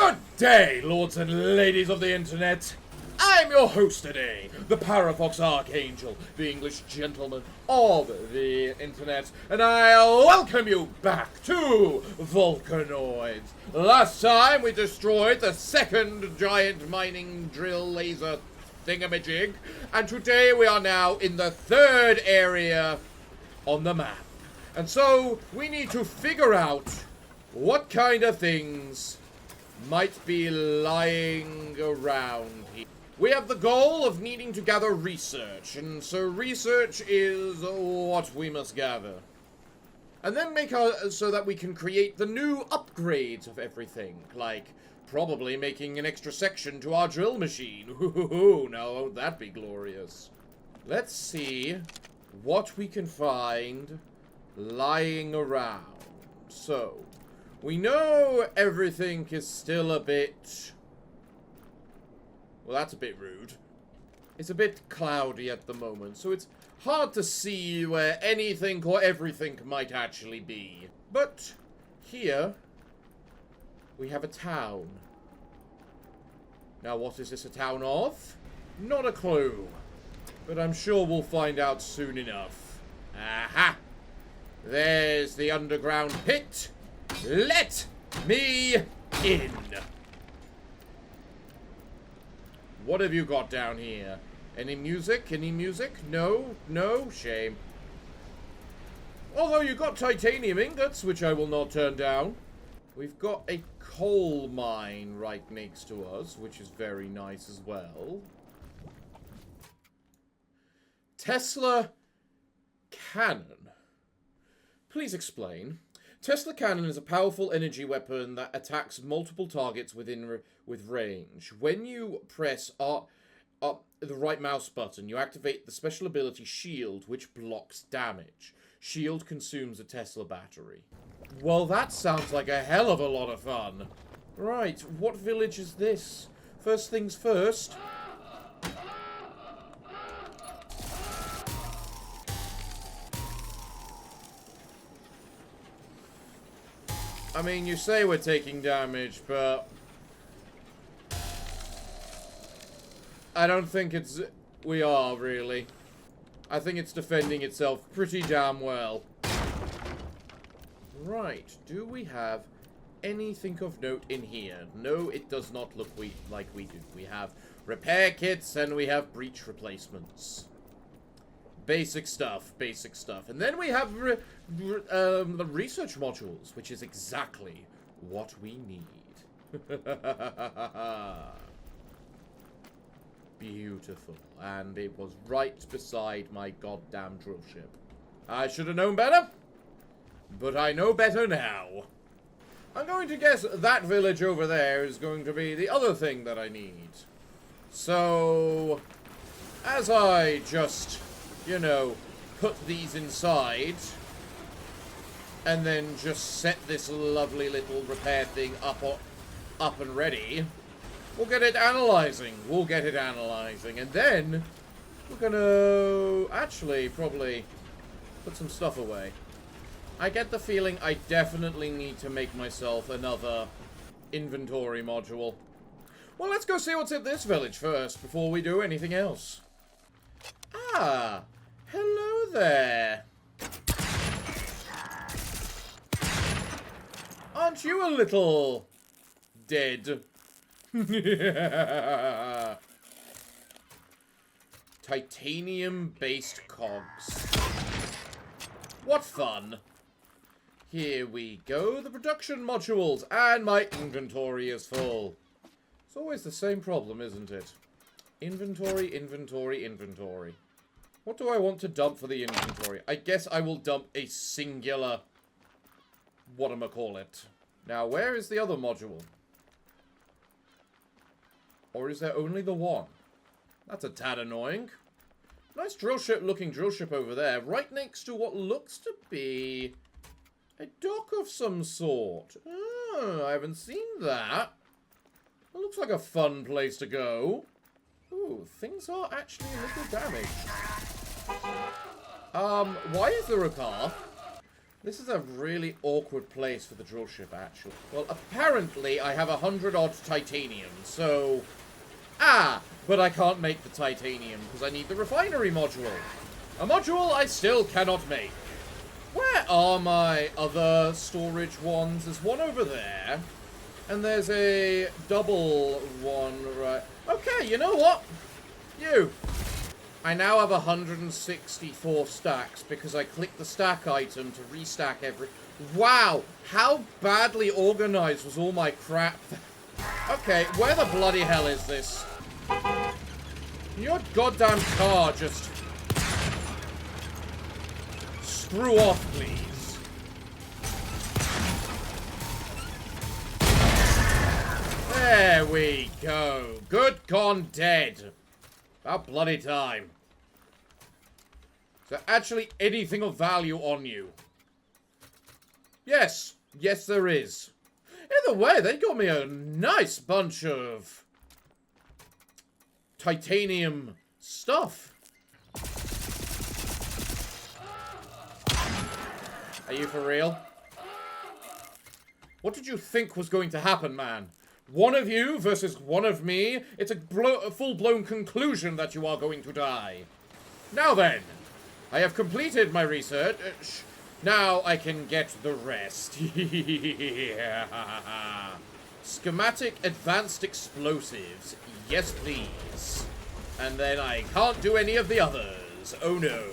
Good day, lords and ladies of the internet. I'm your host today, the Parafox Archangel, the English gentleman of the internet, and I welcome you back to Volcanoids. Last time we destroyed the second giant mining drill laser thingamajig, and today we are now in the third area on the map. And so we need to figure out what kind of things might be lying around here. We have the goal of needing to gather research, and so research is what we must gather. And then make so that we can create the new upgrades of everything, like probably making an extra section to our drill machine. Ooh, now won't that be glorious? Let's see what we can find lying around. So, we know everything is still a bit... well, that's a bit rude. It's a bit cloudy at the moment, so it's hard to see where anything or everything might actually be. But here, we have a town. Now, what is this a town of? Not a clue. But I'm sure we'll find out soon enough. Aha! There's the underground pit. Let me in. What have you got down here? Any music? Any music? No? No? Shame. Although you got titanium ingots, which I will not turn down. We've got a coal mine right next to us, which is very nice as well. Tesla cannon. Please explain. Tesla cannon is a powerful energy weapon that attacks multiple targets with range. When you press up the right mouse button, you activate the special ability Shield, which blocks damage. Shield consumes a Tesla battery. Well, that sounds like a hell of a lot of fun. Right, what village is this? First things first. I mean, you say we're taking damage, but I don't think we are, really. I think it's defending itself pretty damn well. Right, do we have anything of note in here? No, it does not look like we do. We have repair kits and we have breach replacements. Basic stuff, basic stuff. And then we have the research modules, which is exactly what we need. Beautiful. And it was right beside my goddamn drill ship. I should have known better, but I know better now. I'm going to guess that village over there is going to be the other thing that I need. So, as I just, you know, put these inside, and then just set this lovely little repair thing up and ready, we'll get it analyzing. We'll get it analyzing. And then we're gonna actually probably put some stuff away. I get the feeling I definitely need to make myself another inventory module. Well, let's go see what's in this village first before we do anything else. Ah, hello there. Aren't you a little dead? Titanium-based cogs. What fun. Here we go, the production modules, and my inventory is full. It's always the same problem, isn't it? Inventory, inventory, inventory. What do I want to dump for the inventory? I guess I will dump a singular whatchamacallit. Now, where is the other module? Or is there only the one? That's a tad annoying. Nice looking drill ship over there, right next to what looks to be a dock of some sort. Oh, I haven't seen that. It looks like a fun place to go. Ooh, things are actually a little damaged. Why is there a car? This is a really awkward place for the drill ship, actually. Well, apparently I have 100-odd titanium, so... Ah! But I can't make the titanium, because I need the refinery module. A module I still cannot make. Where are my other storage ones? There's one over there. And there's a double one right... Okay, you know what? You. I now have 164 stacks because I clicked the stack item to restack every... Wow! How badly organized was all my crap? Okay, where the bloody hell is this? Your goddamn car just... Screw off, please. There we go. Good gone dead. About bloody time. Is there actually anything of value on you? Yes. Yes, there is. Either way, they got me a nice bunch of titanium stuff. Are you for real? What did you think was going to happen, man? One of you versus one of me? It's a full-blown conclusion that you are going to die. Now then, I have completed my research. Now I can get the rest. Schematic advanced explosives. Yes, please. And then I can't do any of the others. Oh, no.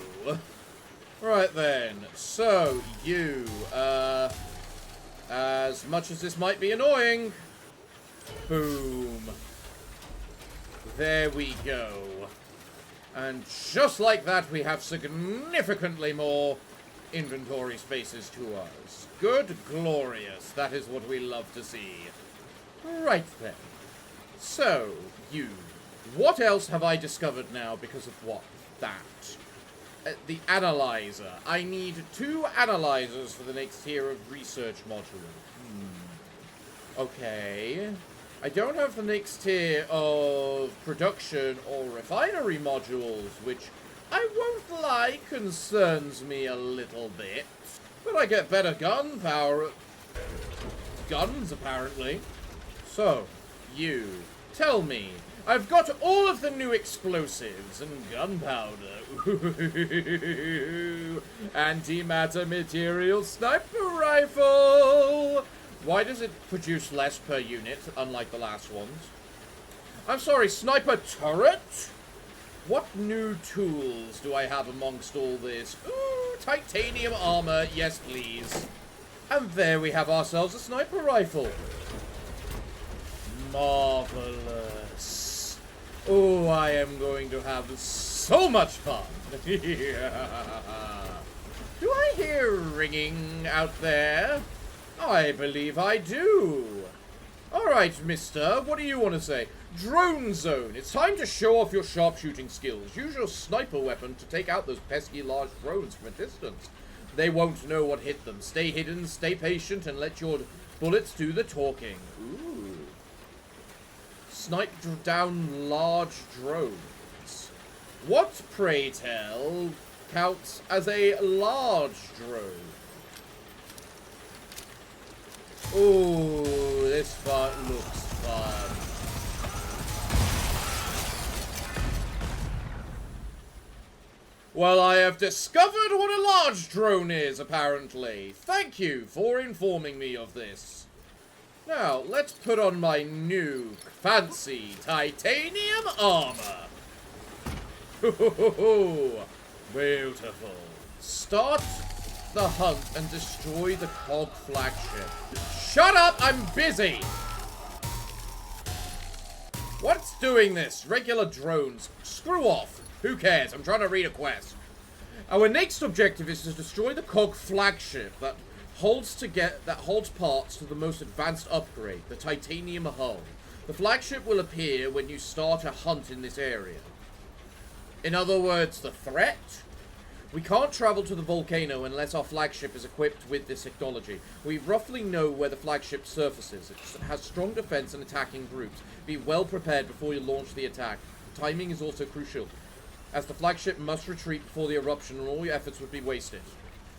Right then. So, you, as much as this might be annoying... Boom. There we go. And just like that, we have significantly more inventory spaces to us. Good, glorious. That is what we love to see. Right then. So, you. What else have I discovered now because of what? That. The analyzer. I need 2 analyzers for the next tier of research module. Okay. I don't have the next tier of production or refinery modules, which I won't lie concerns me a little bit. But I get better gun power. Guns, apparently. So, you, tell me. I've got all of the new explosives and gunpowder. Antimatter material sniper rifle. Why does it produce less per unit, unlike the last ones? I'm sorry, sniper turret? What new tools do I have amongst all this? Ooh, titanium armor, yes please. And there we have ourselves a sniper rifle. Marvelous. Oh, I am going to have so much fun. Do I hear ringing out there? I believe I do. Alright, mister, what do you want to say? Drone zone. It's time to show off your sharpshooting skills. Use your sniper weapon to take out those pesky large drones from a distance. They won't know what hit them. Stay hidden, stay patient, and let your bullets do the talking. Ooh. Snipe down large drones. What, pray tell, counts as a large drone? Ooh, this part looks fun. Well, I have discovered what a large drone is, apparently. Thank you for informing me of this. Now, let's put on my new, fancy titanium armor. Beautiful. Start the hunt and destroy the cog flagship. Shut up! I'm busy! What's doing this? Regular drones. Screw off. Who cares? I'm trying to read a quest. Our next objective is to destroy the cog flagship that holds parts to the most advanced upgrade, the titanium hull. The flagship will appear when you start a hunt in this area. In other words, the threat? We can't travel to the volcano unless our flagship is equipped with this technology. We roughly know where the flagship surfaces. It has strong defense and attacking groups. Be well prepared before you launch the attack. Timing is also crucial, as the flagship must retreat before the eruption and all your efforts would be wasted.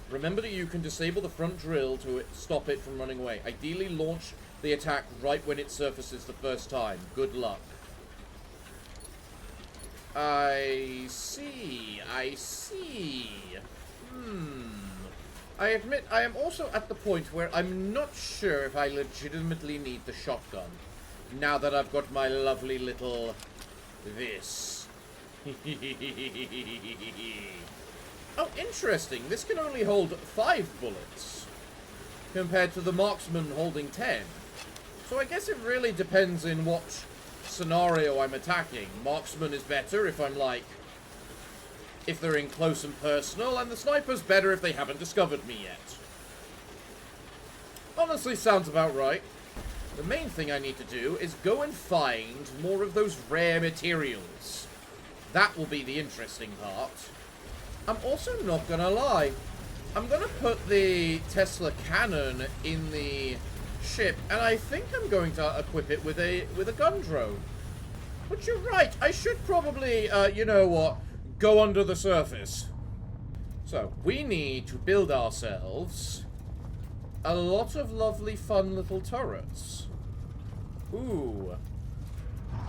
Remember that you can disable the front drill to stop it from running away. Ideally, launch the attack right when it surfaces the first time. Good luck. I see. I see. I admit, I am also at the point where I'm not sure if I legitimately need the shotgun. Now that I've got my lovely little... this. Oh, interesting. This can only hold 5 bullets. Compared to the marksman holding 10. So I guess it really depends in what scenario I'm attacking. Marksman is better if I'm like... if they're in close and personal, and the sniper's better if they haven't discovered me yet. Honestly, sounds about right. The main thing I need to do is go and find more of those rare materials. That will be the interesting part. I'm also not gonna lie. I'm gonna put the Tesla cannon in the ship, and I think I'm going to equip it with a gun drone. But you're right, I should probably, you know what, go under the surface. So, we need to build ourselves a lot of lovely fun little turrets. Ooh.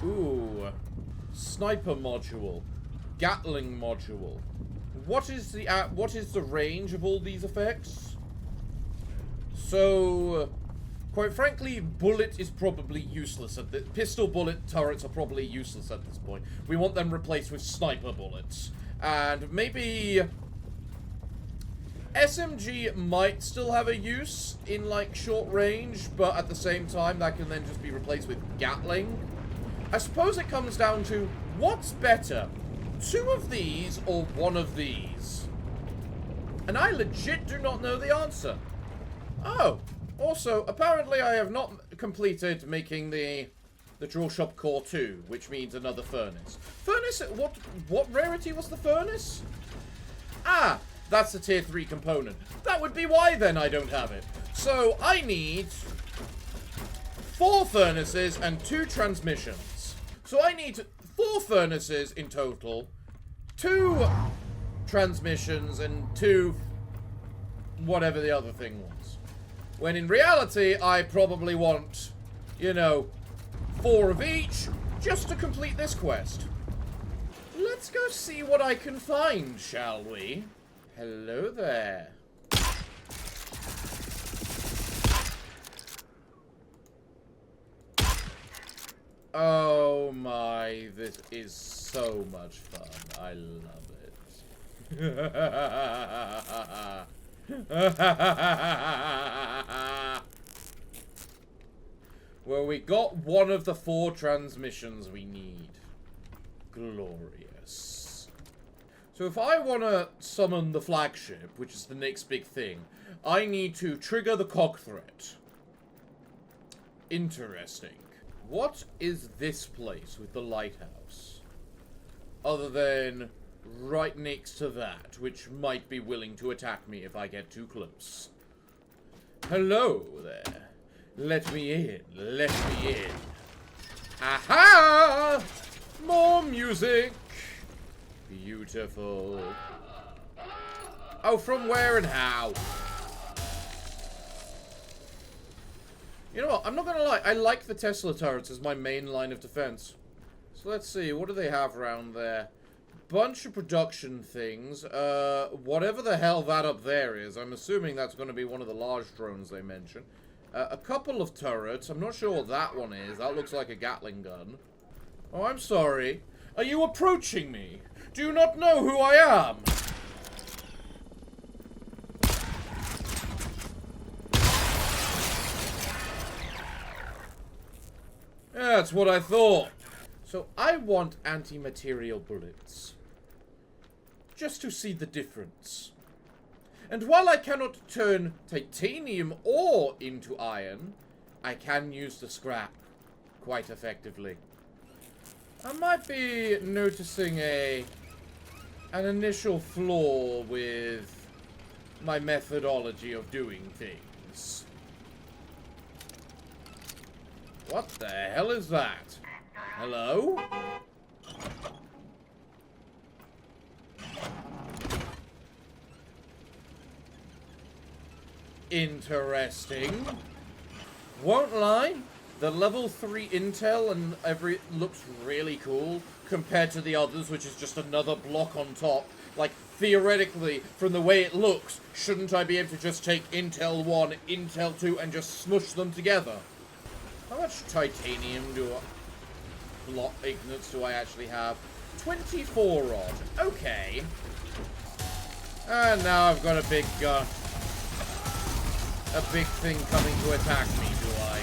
Ooh. Sniper module. Gatling module. What is the range of all these effects? So, quite frankly, bullet is probably useless at this. Pistol bullet turrets are probably useless at this point. We want them replaced with sniper bullets. And maybe SMG might still have a use in like short range, but at the same time that can then just be replaced with Gatling. I suppose it comes down to what's better, 2 of these or 1 of these? And I legit do not know the answer. Oh, also, apparently I have not completed making the drill shop core 2, which means another furnace. Furnace, what rarity was the furnace? Ah, that's the tier 3 component. That would be why then I don't have it. So I need 4 furnaces and 2 transmissions. So I need 4 furnaces in total, 2 transmissions, and 2 whatever the other thing was. When in reality, I probably want, you know, 4 of each, just to complete this quest. Let's go see what I can find, shall we? Hello there. Oh my, this is so much fun. I love it. Well, we got one of the 4 transmissions we need. Glorious. So if I want to summon the flagship, which is the next big thing, I need to trigger the cock threat. Interesting. What is this place with the lighthouse? Other than right next to that, which might be willing to attack me if I get too close. Hello there. Let me in. Let me in. Aha! More music. Beautiful. Oh, from where and how? You know what? I'm not gonna lie. I like the Tesla turrets as my main line of defense. So let's see. What do they have around there? Bunch of production things. Whatever the hell that up there is. I'm assuming that's going to be one of the large drones they mentioned. A couple of turrets. I'm not sure what that one is. That looks like a Gatling gun. Oh, I'm sorry. Are you approaching me? Do you not know who I am? Yeah, that's what I thought. So I want anti-material bullets. Just to see the difference. And while I cannot turn titanium ore into iron, I can use the scrap quite effectively. I might be noticing an initial flaw with my methodology of doing things. What the hell is that? Hello? interesting. Won't lie, the level 3 intel and looks really cool compared to the others, which is just another block on top. Like, theoretically, from the way it looks, shouldn't I be able to just take Intel 1, Intel 2, and just smush them together? How much titanium block ignites do I actually have? 24 odd. Okay. And now I've got a big thing coming to attack me, do I?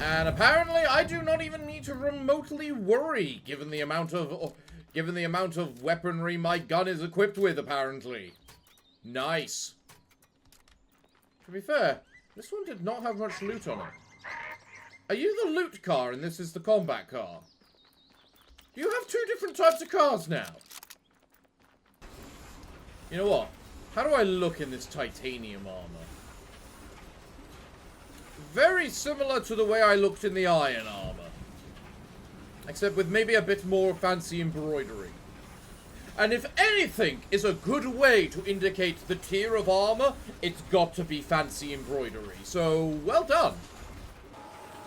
And apparently I do not even need to remotely worry, given the amount of weaponry my gun is equipped with, apparently. Nice. To be fair, this one did not have much loot on it. Are you the loot car and this is the combat car? Do you have two different types of cars now? You know what? How do I look in this titanium armor? Very similar to the way I looked in the iron armor. Except with maybe a bit more fancy embroidery. And if anything is a good way to indicate the tier of armor, it's got to be fancy embroidery. So, well done.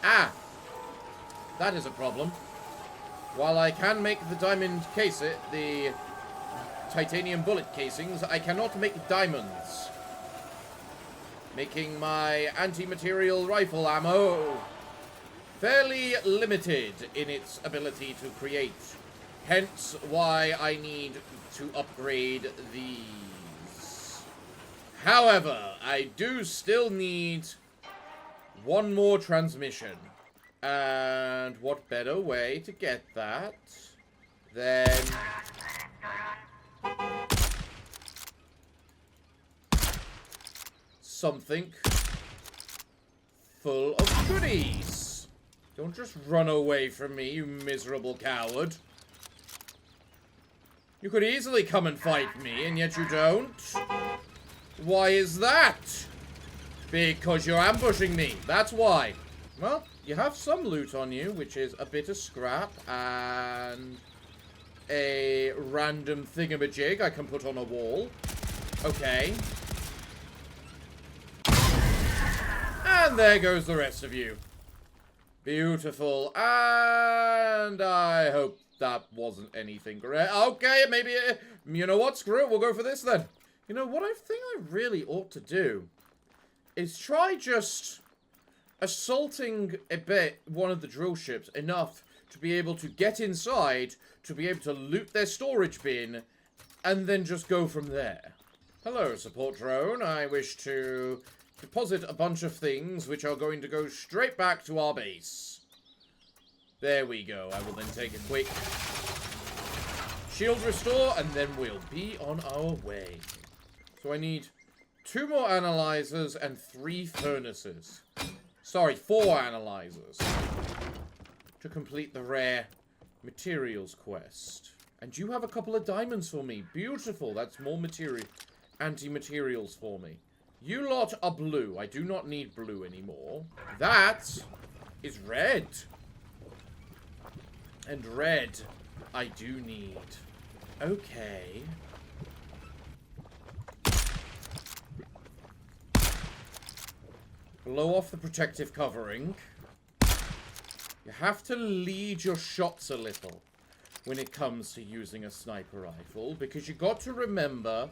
Ah. That is a problem. While I can make the diamond the titanium bullet casings, I cannot make diamonds. Making my anti-material rifle ammo fairly limited in its ability to create. Hence why I need to upgrade these. However, I do still need one more transmission. And what better way to get that than something full of goodies. Don't just run away from me, you miserable coward. You could easily come and fight me, and yet you don't. Why is that? Because you're ambushing me. That's why. Well, you have some loot on you, which is a bit of scrap and a random thingamajig I can put on a wall. Okay. And there goes the rest of you. Beautiful. And I hope that wasn't anything great. Okay, maybe, you know what? Screw it. We'll go for this then. You know, what I think I really ought to do is try just assaulting a bit one of the drill ships enough to be able to get inside, to be able to loot their storage bin, and then just go from there. Hello, support drone. I wish to deposit a bunch of things which are going to go straight back to our base. There we go. I will then take a quick shield restore, and then we'll be on our way. So I need 2 more analyzers and 3 furnaces. Sorry, 4 analyzers to complete the rare materials quest. And you have a couple of diamonds for me. Beautiful. That's more material, anti-materials for me. You lot are blue. I do not need blue anymore. That is red. And red I do need. Okay. Blow off the protective covering. You have to lead your shots a little when it comes to using a sniper rifle, because you got to remember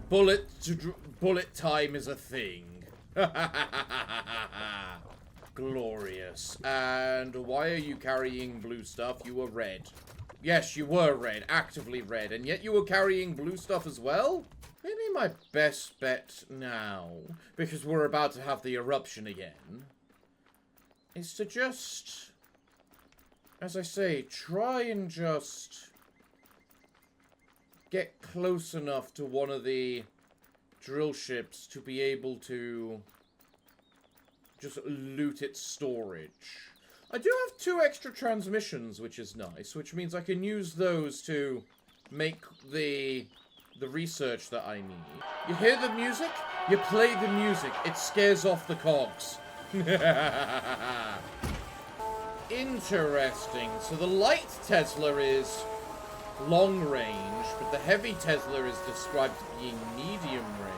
bullet time is a thing. Glorious. And why are you carrying blue stuff? You were red. Yes, you were red, actively red, and yet you were carrying blue stuff as well? Maybe my best bet now, because we're about to have the eruption again, is to just, as I say, try and just get close enough to one of the drill ships to be able to just loot its storage. I do have 2 extra transmissions, which is nice, which means I can use those to make the research that I need. You hear the music? You play the music. It scares off the cogs. Interesting. So the light Tesla is long range, but the heavy Tesla is described to being medium range.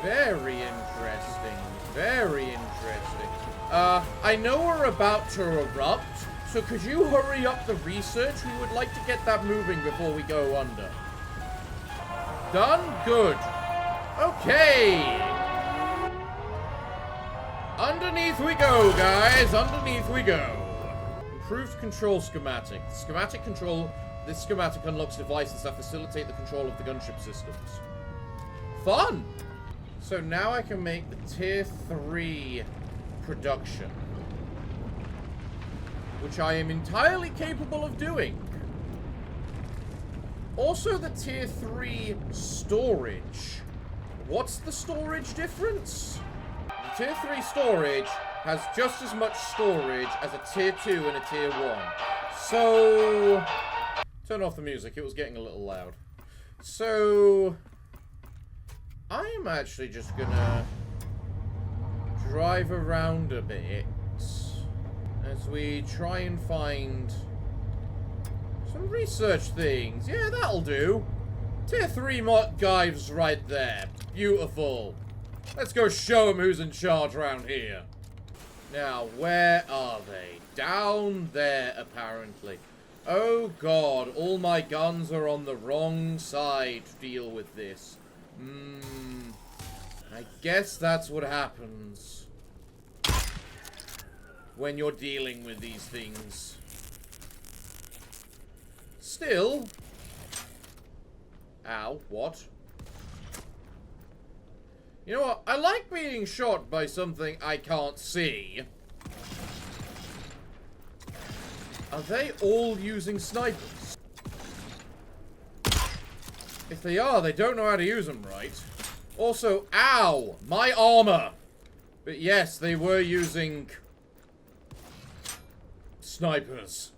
Very interesting. Very interesting. I know we're about to erupt, so could you hurry up the research? We would like to get that moving before we go under. Done? Good. Okay. Underneath we go, guys. Underneath we go. Improved control schematic. This schematic unlocks devices that facilitate the control of the gunship systems. Fun! So now I can make the tier 3 production, which I am entirely capable of doing. Also the tier 3 storage. What's the storage difference? The tier 3 storage has just as much storage as a tier 2 and a tier 1. So... turn off the music, it was getting a little loud. So... I am actually just gonna drive around a bit as we try and find some research things. Yeah, that'll do. Tier 3 guys right there. Beautiful. Let's go show them who's in charge around here. Now, where are they? Down there, apparently. Oh god, all my guns are on the wrong side to deal with this. I guess that's what happens when you're dealing with these things. Still... ow, what? You know what? I like being shot by something I can't see. Are they all using snipers? If they are, they don't know how to use them right. Also, ow! My armor! But yes, they were using... snipers.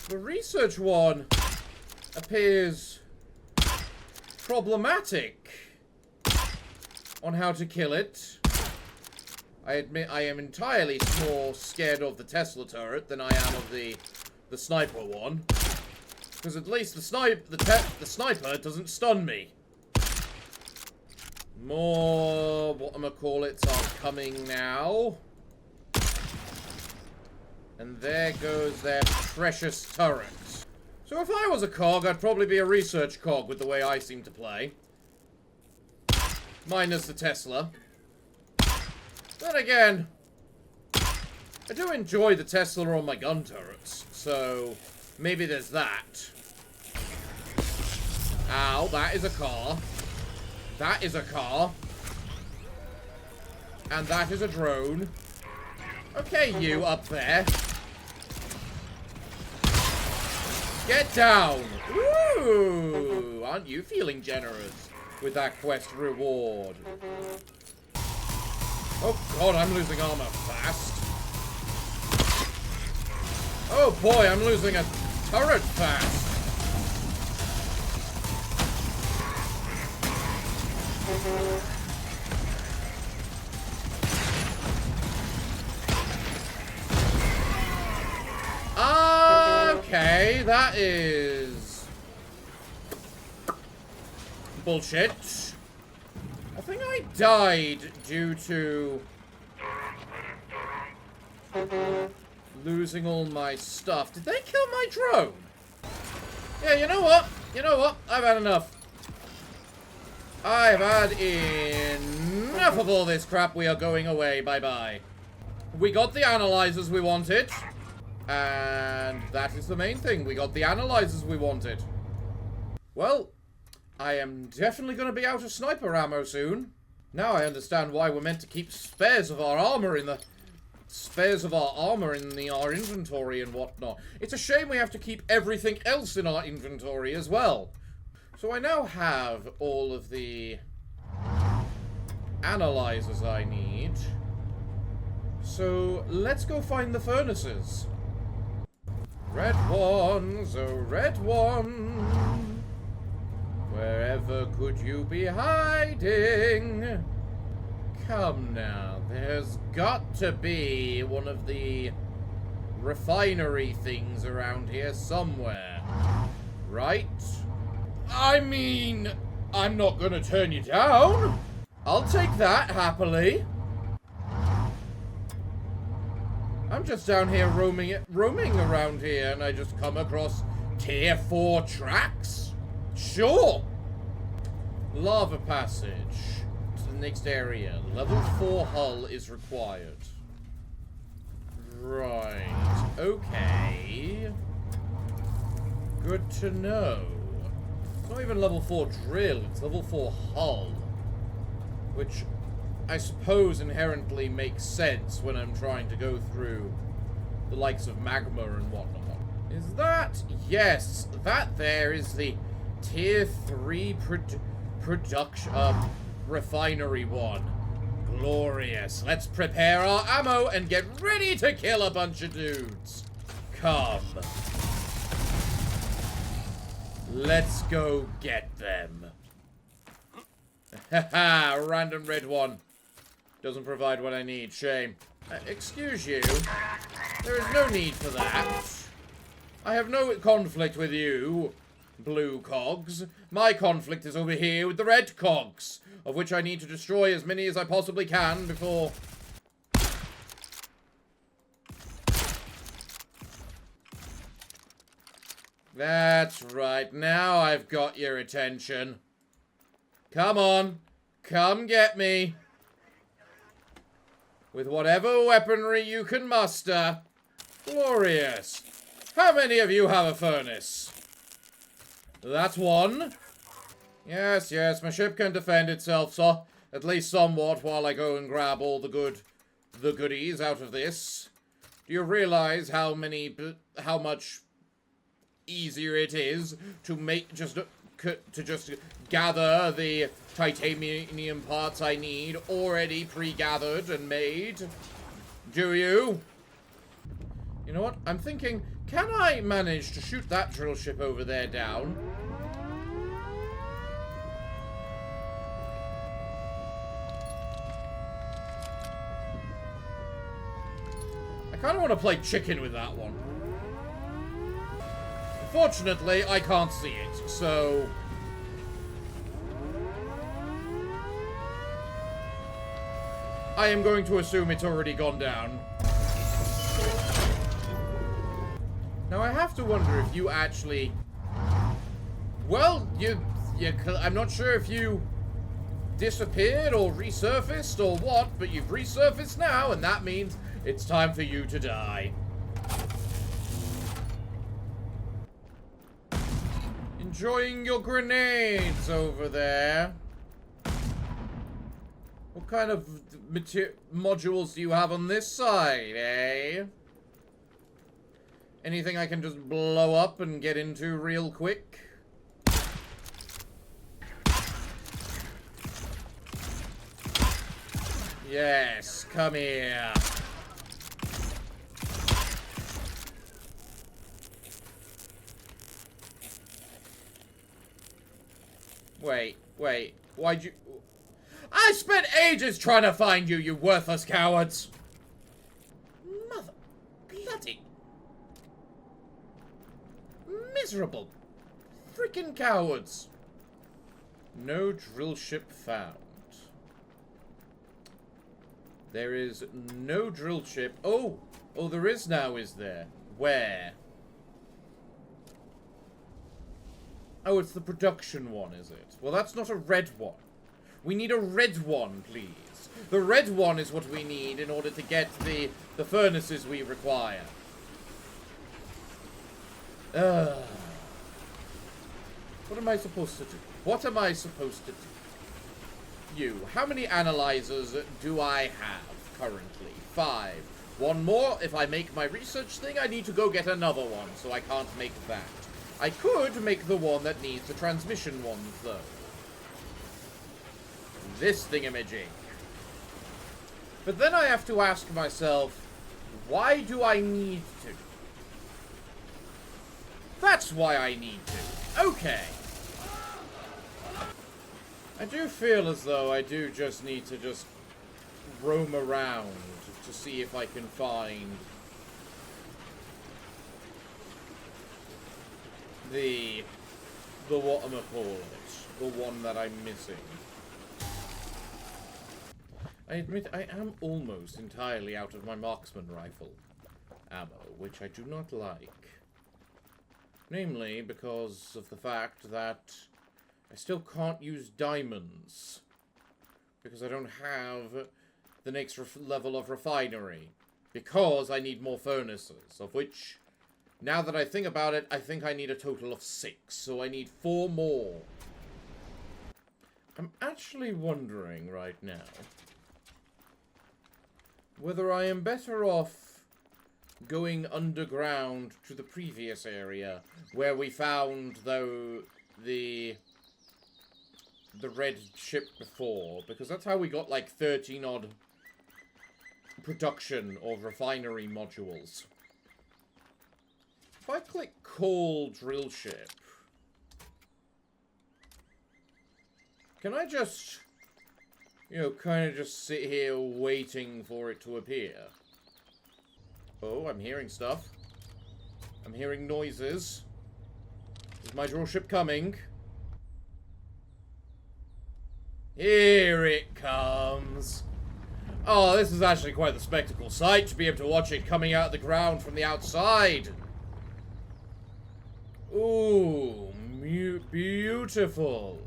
The research one appears problematic on how to kill it. I admit I am entirely more scared of the Tesla turret than I am of the sniper one. Because at least the sniper doesn't stun me. More whatchamacallits are coming now. And there goes their precious turret. So if I was a cog, I'd probably be a research cog with the way I seem to play. Minus the Tesla. Then again, I do enjoy the Tesla on my gun turrets, so maybe there's that. Ow, that is a car. That is a car. And that is a drone. Okay, you up there. Get down! Ooh! Aren't you feeling generous with that quest reward? Oh god, I'm losing armor fast. Oh boy, I'm losing a turret fast. Okay, that is bullshit. I think I died due to losing all my stuff. Did they kill my drone? Yeah, you know what? You know what? I've had enough. I've had enough of all this crap. We are going away. Bye-bye. We got the analyzers we wanted. And that is the main thing. We got the analyzers we wanted. Well, I am definitely going to be out of sniper ammo soon. Now I understand why we're meant to keep spares of our armor in the... our inventory and whatnot. It's a shame we have to keep everything else in our inventory as well. So I now have all of the analyzers I need. So let's go find the furnaces. Red ones, oh red one. Wherever could you be hiding? Come now, there's got to be one of the refinery things around here somewhere. Right? I mean, I'm not gonna turn you down. I'll take that happily. I'm just down here roaming around here, and I just come across tier 4 tracks. Sure. Lava passage to the next area. Level 4 hull is required. Right. Okay. Good to know. It's not even level 4 drill, it's level 4 hull. Which I suppose inherently makes sense when I'm trying to go through the likes of magma and whatnot. Is that? Yes, that there is the tier 3 production refinery one. Glorious. Let's prepare our ammo and get ready to kill a bunch of dudes. Come. Let's go get them. Haha, random red one. Doesn't provide what I need. Shame. Excuse you. There is no need for that. I have no conflict with you, blue cogs. My conflict is over here with the red cogs, of which I need to destroy as many as I possibly can before... That's right. Now I've got your attention. Come on. Come get me. With whatever weaponry you can muster. Glorious. How many of you have a furnace? That's one. Yes, yes, my ship can defend itself, sir. At least somewhat, while I go and grab all the goodies out of this. Do you realize how much easier it is to make just gather the titanium parts I need already pre-gathered and made? Do you? You know what? I'm thinking, can I manage to shoot that drill ship over there down? I kind of want to play chicken with that one. Unfortunately, I can't see it, so... I am going to assume it's already gone down. Now, I have to wonder if you actually... Well, I'm not sure if you disappeared or resurfaced or what, but you've resurfaced now, and that means it's time for you to die. Enjoying your grenades over there. What kind of modules do you have on this side, eh? Anything I can just blow up and get into real quick? Yes, come here. Wait, why'd you... I spent ages trying to find you, you worthless cowards! Mother... bloody... miserable... freaking cowards! No drill ship found. There is no drill ship... Oh, there is now, is there? Where? Oh, it's the production one, is it? Well, that's not a red one. We need a red one, please. The red one is what we need in order to get the furnaces we require. What am I supposed to do? What am I supposed to do? You. How many analyzers do I have currently? 5. One more. If I make my research thing, I need to go get another one, so I can't make that. I could make the one that needs the transmission ones, though. This thingamajig. But then I have to ask myself, why do I need to? That's why I need to. Okay. I do feel as though I do just need to just roam around to see if I can find the whatchamacallit, the one that I'm missing. I admit I am almost entirely out of my marksman rifle ammo, which I do not like. Namely, because of the fact that I still can't use diamonds. Because I don't have the next level of refinery. Because I need more furnaces, of which, now that I think about it, I think I need a total of 6. So I need 4 more. I'm actually wondering right now whether I am better off going underground to the previous area where we found, though, the red ship before, because that's how we got like 13 odd production of refinery modules. If I click call drill ship, can I just, you know, kind of just sit here waiting for it to appear? Oh, I'm hearing stuff. I'm hearing noises. Is my drill ship coming? Here it comes. Oh, this is actually quite the spectacle sight to be able to watch it coming out of the ground from the outside. Ooh, beautiful.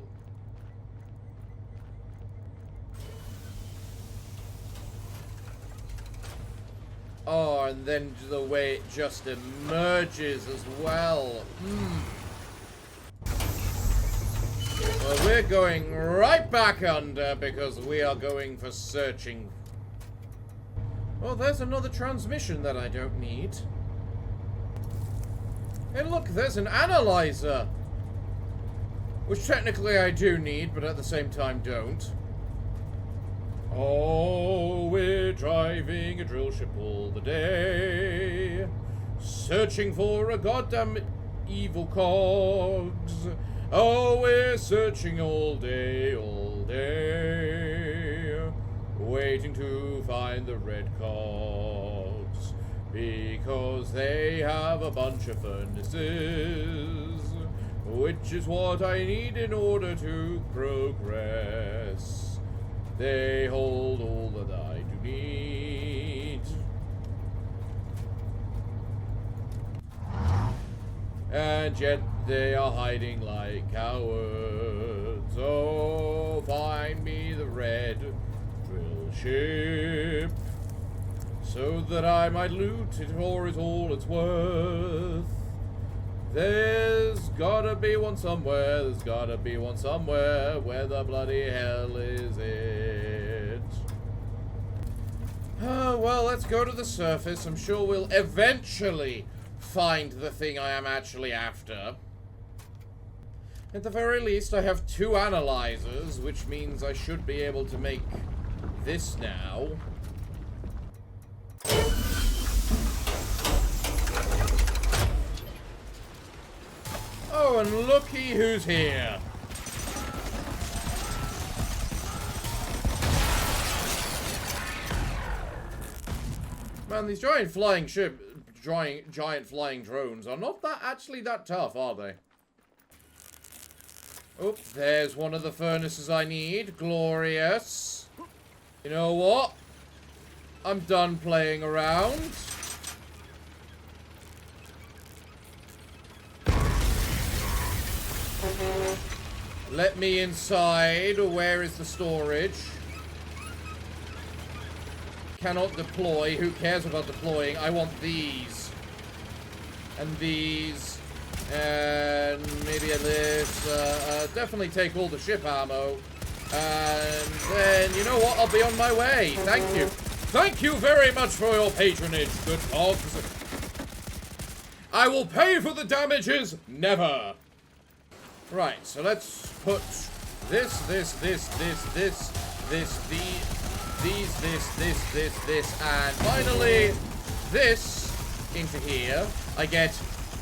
Oh, and then the way it just emerges as well. Well, we're going right back under because we are going for searching. Oh, there's another transmission that I don't need. Hey, look, there's an analyzer. Which technically I do need, but at the same time don't. Oh, we're driving a drill ship all the day, searching for a goddamn evil cogs. Oh, we're searching all day, waiting to find the red cogs, because they have a bunch of furnaces, which is what I need in order to progress. They hold all that I do need. And yet they are hiding like cowards. Oh, find me the red drill ship, so that I might loot it for it all it's worth. There's gotta be one somewhere, there's gotta be one somewhere. Where the bloody hell is it? Well, let's go to the surface. I'm sure we'll eventually find the thing I am actually after. At the very least, I have 2 analyzers, which means I should be able to make this now. Oh, and looky who's here. Man, these giant flying drones are not actually that tough, are they? Oh, there's one of the furnaces I need. Glorious. You know what? I'm done playing around. Let me inside. Where is the storage? Cannot deploy. Who cares about deploying? I want these. And these. And maybe this. Definitely take all the ship ammo. And then, you know what? I'll be on my way. Thank you. Thank you very much for your patronage, good dogs. I will pay for the damages. Never. Right, so let's put this, and finally this into here. I get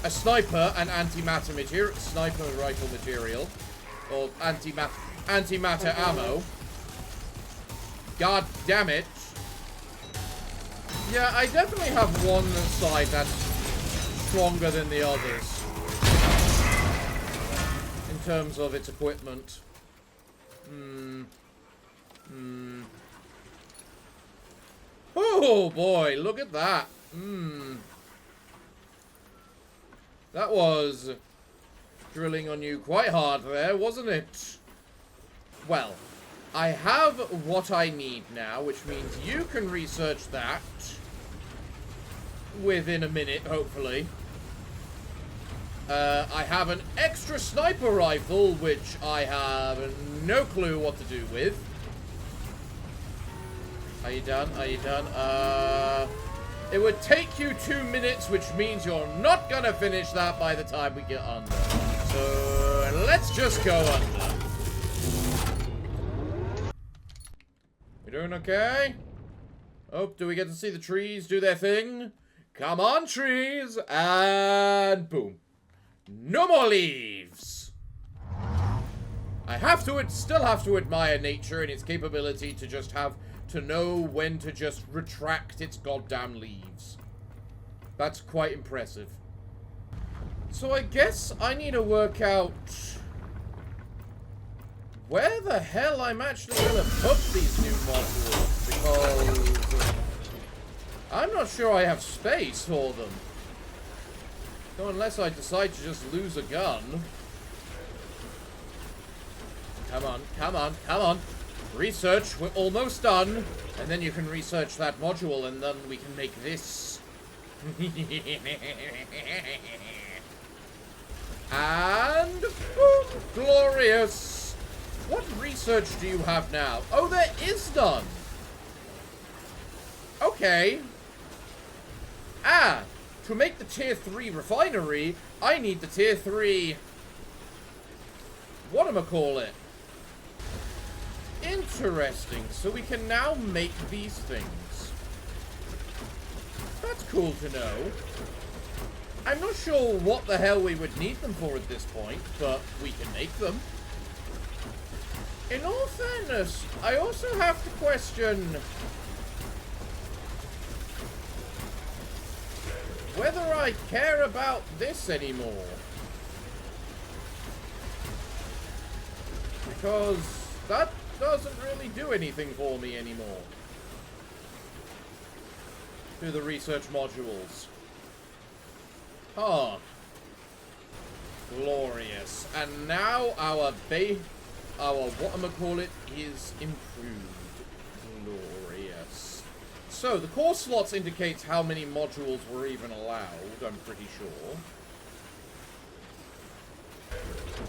a sniper and antimatter material, sniper rifle material, or antimatter ammo. God damn it. Yeah, I definitely have one side that's stronger than the others in terms of its equipment. Oh boy, look at that. That was drilling on you quite hard there, wasn't it? Well, I have what I need now, which means you can research that within a minute, hopefully. I have an extra sniper rifle, which I have no clue what to do with. Are you done? Are you done? It would take you 2 minutes, which means you're not gonna finish that by the time we get under. So, let's just go under. We doing okay? Oh, do we get to see the trees do their thing? Come on, trees! And boom. No more leaves! I still have to admire nature and its capability to just to know when to just retract its goddamn leaves. That's quite impressive. So I guess I need to work out where the hell I'm actually going to put these new modules, because I'm not sure I have space for them. So unless I decide to just lose a gun. Come on, come on, come on. Research, we're almost done. And then you can research that module and then we can make this. And boom, glorious. What research do you have now? Oh, there is none. Okay. To make the tier 3 refinery, I need the tier 3... whatchamacallit? Interesting. So we can now make these things. That's cool to know. I'm not sure what the hell we would need them for at this point, but we can make them. In all fairness, I also have to question whether I care about this anymore. Because that doesn't really do anything for me anymore. Do the research modules. Ah. Glorious. And now our whatchamacallit is improved. Glorious. So, the core slots indicates how many modules were even allowed, I'm pretty sure.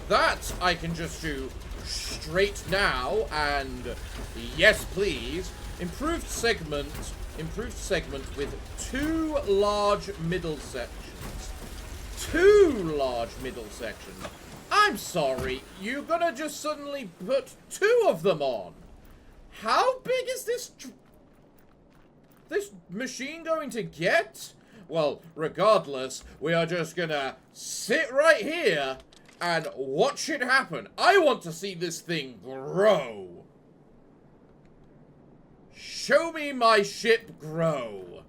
That I can just do straight now, and yes please. Improved segment with 2 large middle sections. 2 large middle sections. I'm sorry, you're gonna just suddenly put 2 of them on. How big is this machine going to get? Well, regardless, we are just gonna sit right here and watch it happen. I want to see this thing grow. Show me my ship grow.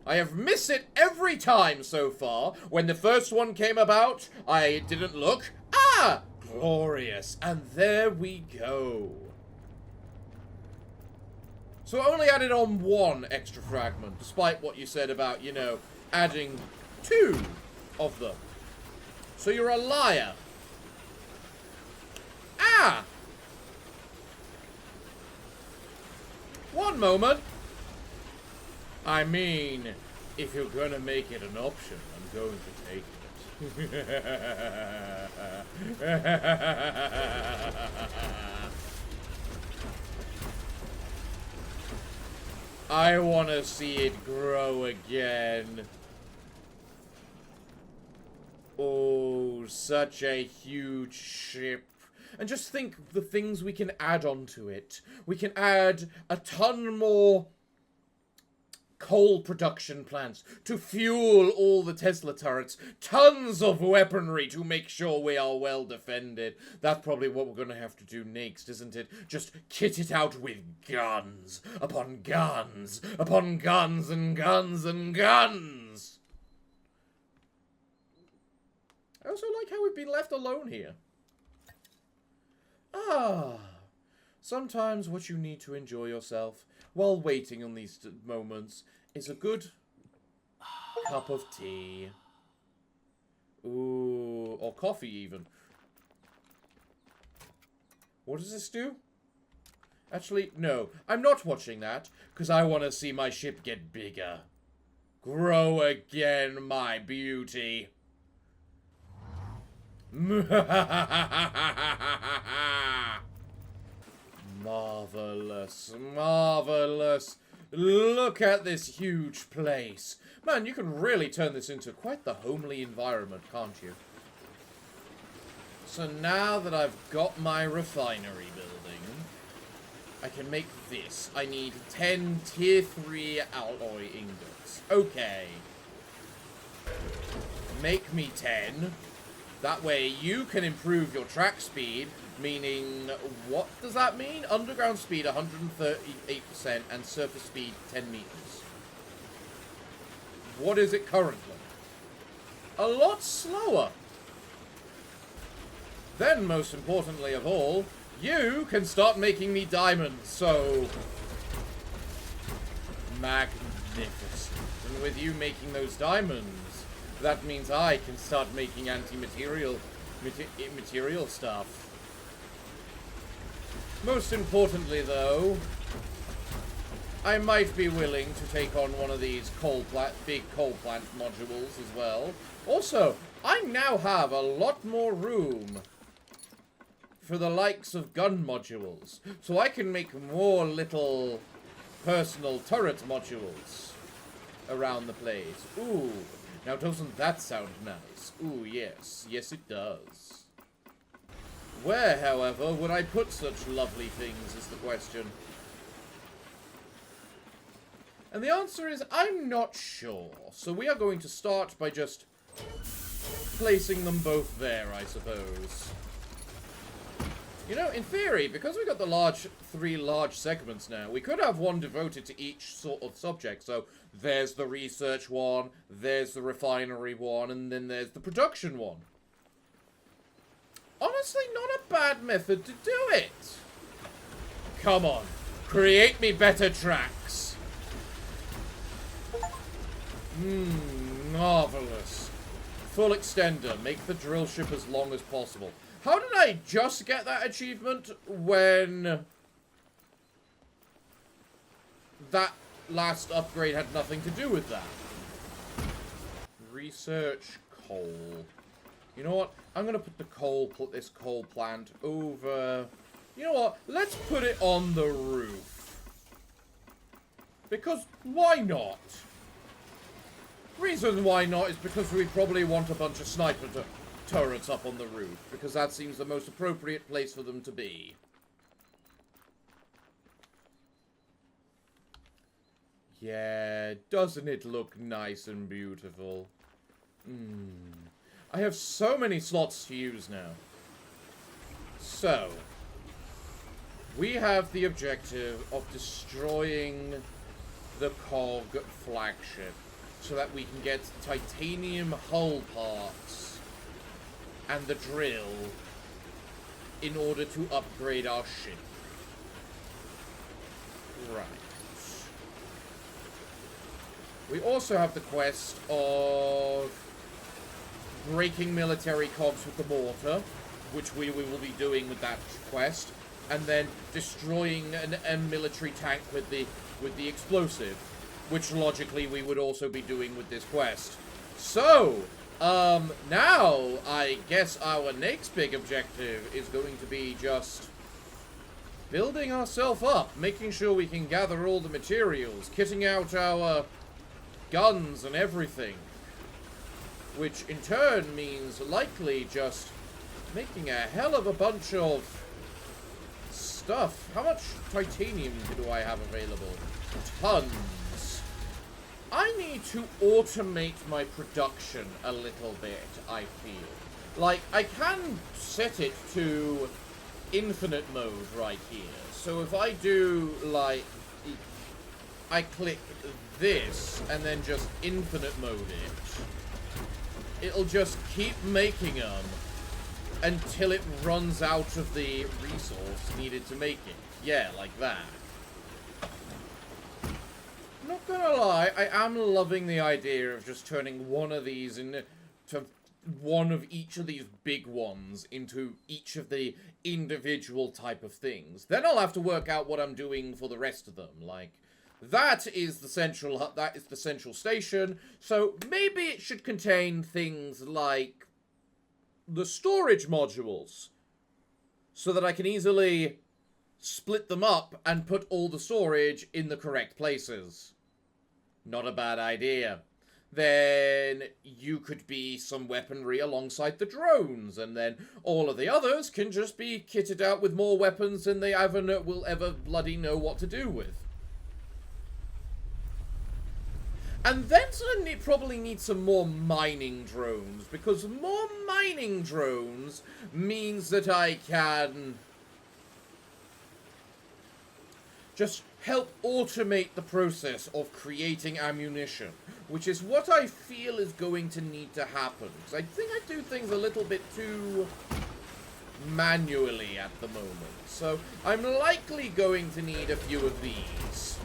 I have missed it every time so far. When the first one came about, I didn't look. Ah! Glorious. And there we go. So I only added on 1 extra fragment, despite what you said about, you know, adding 2 of them. So you're a liar. Ah! 1 moment. I mean, if you're gonna make it an option, I'm going to take it. I want to see it grow again. Oh, such a huge ship. And just think of the things we can add onto it. We can add a ton more coal production plants to fuel all the Tesla turrets, tons of weaponry to make sure we are well defended. That's probably what we're going to have to do next, isn't it? Just kit it out with guns upon guns upon guns and guns and guns. I also like how we've been left alone here. Sometimes what you need to enjoy yourself while waiting on these moments is a good cup of tea. Ooh, or coffee even. What does this do? Actually, no. I'm not watching that, because I want to see my ship get bigger. Grow again, my beauty. Marvelous, marvelous. Look at this huge place. Man, you can really turn this into quite the homely environment, can't you? So now that I've got my refinery building, I can make this. I need 10 tier 3 alloy ingots. Okay. Make me 10. That way you can improve your track speed, meaning, what does that mean? Underground speed 138% and surface speed 10 meters. What is it currently? A lot slower. Then, most importantly of all, you can start making me diamonds, so... magnificent. And with you making those diamonds, that means I can start making anti-material material stuff. Most importantly, though, I might be willing to take on one of these big coal plant modules as well. Also, I now have a lot more room for the likes of gun modules, so I can make more little personal turret modules around the place. Ooh. Now, doesn't that sound nice? Ooh, yes. Yes, it does. Where, however, would I put such lovely things is the question. And the answer is, I'm not sure. So we are going to start by just placing them both there, I suppose. You know, in theory, because we got the 3 large segments now, we could have one devoted to each sort of subject. So there's the research one, there's the refinery one, and then there's the production one. Honestly, not a bad method to do it. Come on, create me better tracks. Marvelous. Full extender, make the drill ship as long as possible. How did I just get that achievement when that last upgrade had nothing to do with that? Research coal. You know what? I'm going to put this coal plant over... You know what? Let's put it on the roof. Because why not? Reason why not is because we probably want a bunch of sniper turrets up on the roof, because that seems the most appropriate place for them to be. Yeah, doesn't it look nice and beautiful? I have so many slots to use now. So, we have the objective of destroying the COG flagship, so that we can get titanium hull parts and the drill in order to upgrade our ship. Right. We also have the quest of breaking military cogs with the mortar, which we will be doing with that quest, and then destroying a military tank with the explosive, which logically we would also be doing with this quest. So, now I guess our next big objective is going to be just building ourselves up, making sure we can gather all the materials, kitting out our guns and everything, which in turn means likely just making a hell of a bunch of stuff. How much titanium do I have available? Tons. me to automate my production a little bit, I feel. Like, I can set it to infinite mode right here. So if I do, like, I click this and then just infinite mode it, it'll just keep making them until it runs out of the resource needed to make it. Yeah, like that. Not gonna lie, I am loving the idea of just turning one of these into one of each of these big ones into each of the individual type of things. Then I'll have to work out what I'm doing for the rest of them. Like, that is the central station, so maybe it should contain things like the storage modules, so that I can easily split them up and put all the storage in the correct places. Not a bad idea. Then you could be some weaponry alongside the drones, and then all of the others can just be kitted out with more weapons than they will ever bloody know what to do with. And then I probably need some more mining drones, because more mining drones means that I can just help automate the process of creating ammunition, which is what I feel is going to need to happen. Because I think I do things a little bit too manually at the moment. So I'm likely going to need a few of these.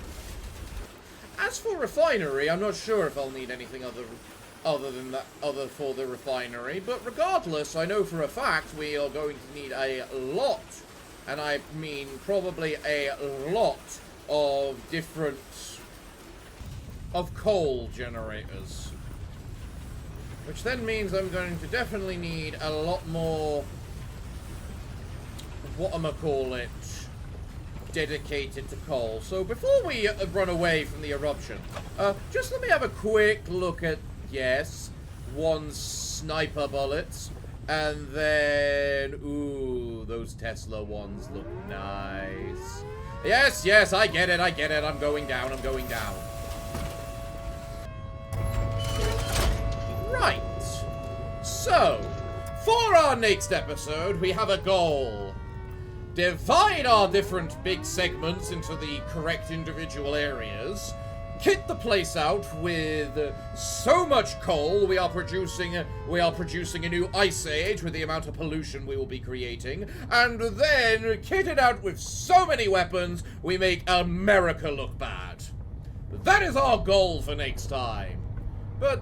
As for refinery, I'm not sure if I'll need anything other for the refinery, but regardless, I know for a fact we are going to need a lot, and I mean probably a lot of different coal generators, which then means I'm going to definitely need a lot more dedicated to coal. So before we run away from the eruption, just let me have a quick look at, yes, 1 sniper bullets, and then, ooh, those Tesla ones look nice. Yes, yes, I get it, I'm going down, Right, so, for our next episode, we have a goal. Divide our different big segments into the correct individual areas. Kit the place out with so much coal. We are producing a new ice age with the amount of pollution we will be creating, and then kit it out with so many weapons we make America look bad. That is our goal for next time. But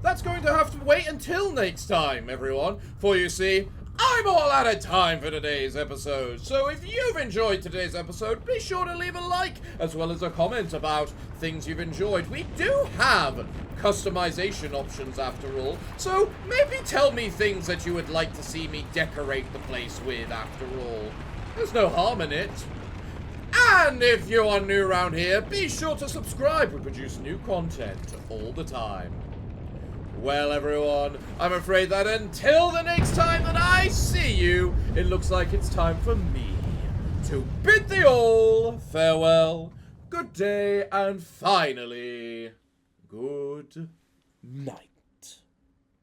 that's going to have to wait until next time, everyone. For you see, I'm all out of time for today's episode, so if you've enjoyed today's episode, be sure to leave a like, as well as a comment about things you've enjoyed. We do have customization options after all, so maybe tell me things that you would like to see me decorate the place with after all. There's no harm in it. And if you are new around here, be sure to subscribe. We produce new content all the time. Well, everyone, I'm afraid that until the next time that I see you, it looks like it's time for me to bid thee all farewell, good day, and finally, good night.